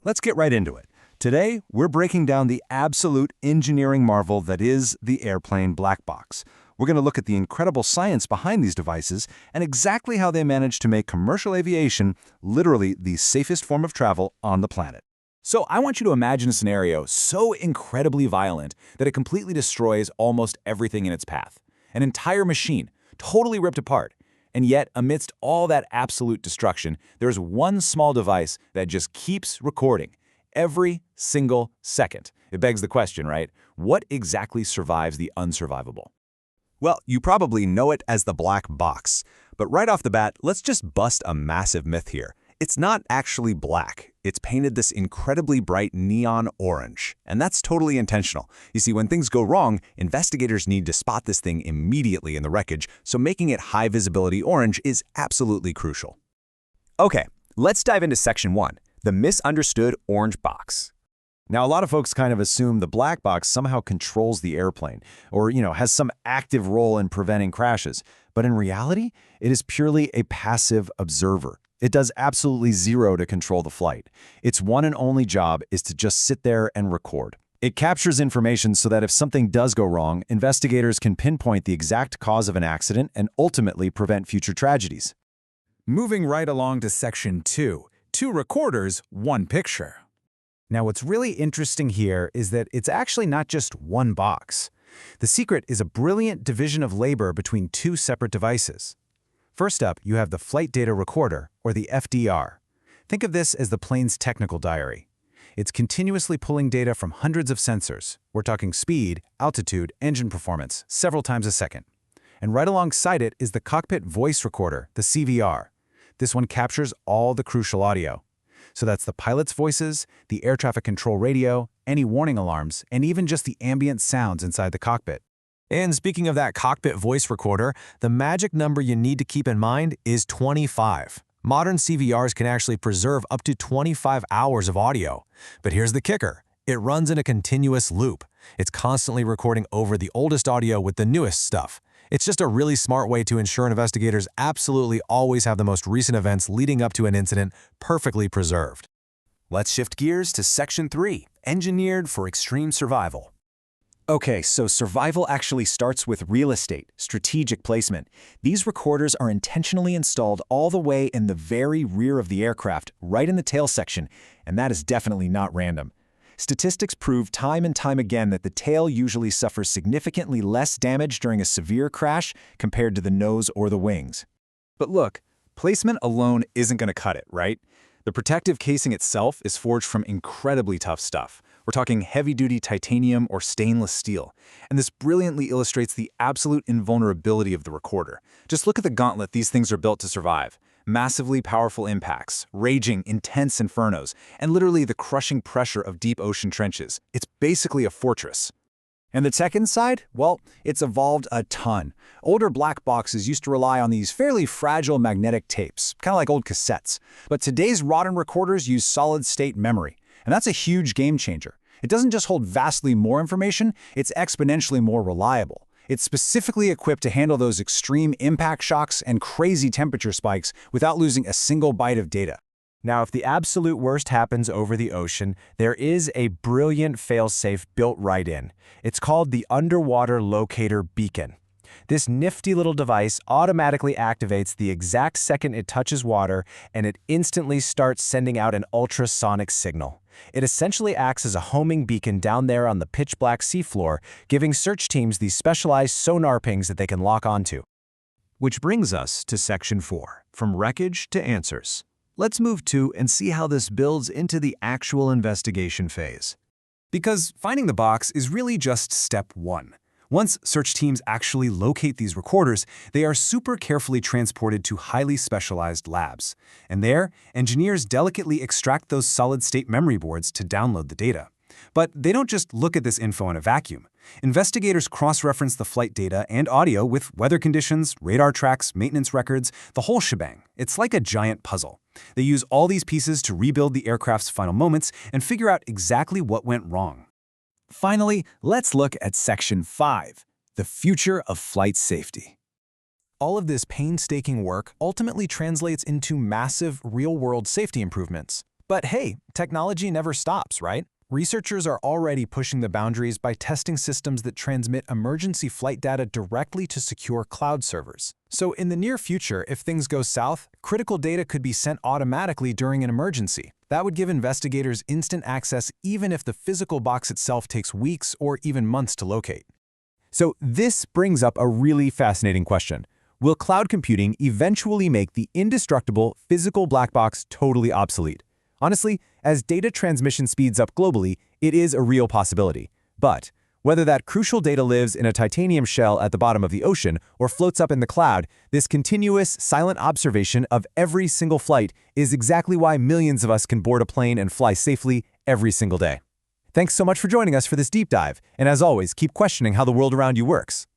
Let's get right into it. Today, we're breaking down the absolute engineering marvel that is the airplane black box. We're going to look at the incredible science behind these devices and exactly how they manage to make commercial aviation literally the safest form of travel on the planet. So I want you to imagine a scenario so incredibly violent that it completely destroys almost everything in its path. An entire machine, totally ripped apart. And yet, amidst all that absolute destruction, there's one small device that just keeps recording every single second. It begs the question, right? What exactly survives the unsurvivable? Well, you probably know it as the black box. But right off the bat, let's just bust a massive myth here. It's not actually black. It's painted this incredibly bright neon orange. And that's totally intentional. You see, when things go wrong, investigators need to spot this thing immediately in the wreckage, so making it high-visibility orange is absolutely crucial. Okay, let's dive into Section 1, the misunderstood orange box. Now, a lot of folks kind of assume the black box somehow controls the airplane or, has some active role in preventing crashes. But in reality, it is purely a passive observer. It does absolutely zero to control the flight. Its one and only job is to just sit there and record. It captures information so that if something does go wrong, investigators can pinpoint the exact cause of an accident and ultimately prevent future tragedies. Moving right along to Section 2, 2 recorders, 1 picture. Now, what's really interesting here is that it's actually not just one box. The secret is a brilliant division of labor between 2 separate devices. First up, you have the Flight Data Recorder, or the FDR. Think of this as the plane's technical diary. It's continuously pulling data from hundreds of sensors. We're talking speed, altitude, engine performance, several times a second. And right alongside it is the Cockpit Voice Recorder, the CVR. This one captures all the crucial audio. So that's the pilot's voices, the air traffic control radio, any warning alarms, and even just the ambient sounds inside the cockpit. And speaking of that cockpit voice recorder, the magic number you need to keep in mind is 25. Modern CVRs can actually preserve up to 25 hours of audio. But here's the kicker. It runs in a continuous loop. It's constantly recording over the oldest audio with the newest stuff. It's just a really smart way to ensure investigators absolutely always have the most recent events leading up to an incident perfectly preserved. Let's shift gears to Section 3, engineered for extreme survival. Okay, so survival actually starts with real estate, strategic placement. These recorders are intentionally installed all the way in the very rear of the aircraft, right in the tail section, and that is definitely not random. Statistics prove time and time again that the tail usually suffers significantly less damage during a severe crash compared to the nose or the wings. But look, placement alone isn't going to cut it, right? The protective casing itself is forged from incredibly tough stuff. We're talking heavy-duty titanium or stainless steel, and this brilliantly illustrates the absolute invulnerability of the recorder. Just look at the gauntlet these things are built to survive. Massively powerful impacts, raging, intense infernos, and literally the crushing pressure of deep ocean trenches. It's basically a fortress. And the tech inside? Well, it's evolved a ton. Older black boxes used to rely on these fairly fragile magnetic tapes, kind of like old cassettes. But today's modern recorders use solid-state memory, and that's a huge game changer. It doesn't just hold vastly more information, it's exponentially more reliable. It's specifically equipped to handle those extreme impact shocks and crazy temperature spikes without losing a single byte of data. Now, if the absolute worst happens over the ocean, there is a brilliant failsafe built right in. It's called the Underwater Locator Beacon. This nifty little device automatically activates the exact second it touches water, and it instantly starts sending out an ultrasonic signal. It essentially acts as a homing beacon down there on the pitch-black seafloor, giving search teams these specialized sonar pings that they can lock onto. Which brings us to Section 4, from wreckage to answers. Let's move to and see how this builds into the actual investigation phase. Because finding the box is really just step 1. Once search teams actually locate these recorders, they are super carefully transported to highly specialized labs. And there, engineers delicately extract those solid-state memory boards to download the data. But they don't just look at this info in a vacuum. Investigators cross-reference the flight data and audio with weather conditions, radar tracks, maintenance records, the whole shebang. It's like a giant puzzle. They use all these pieces to rebuild the aircraft's final moments and figure out exactly what went wrong. Finally, let's look at Section 5, the future of flight safety. All of this painstaking work ultimately translates into massive real-world safety improvements. But hey, technology never stops, right? Researchers are already pushing the boundaries by testing systems that transmit emergency flight data directly to secure cloud servers. So in the near future, if things go south, critical data could be sent automatically during an emergency. That would give investigators instant access even if the physical box itself takes weeks or even months to locate. So this brings up a really fascinating question. Will cloud computing eventually make the indestructible physical black box totally obsolete? Honestly, as data transmission speeds up globally, it is a real possibility. But whether that crucial data lives in a titanium shell at the bottom of the ocean or floats up in the cloud, this continuous, silent observation of every single flight is exactly why millions of us can board a plane and fly safely every single day. Thanks so much for joining us for this deep dive, and as always, keep questioning how the world around you works.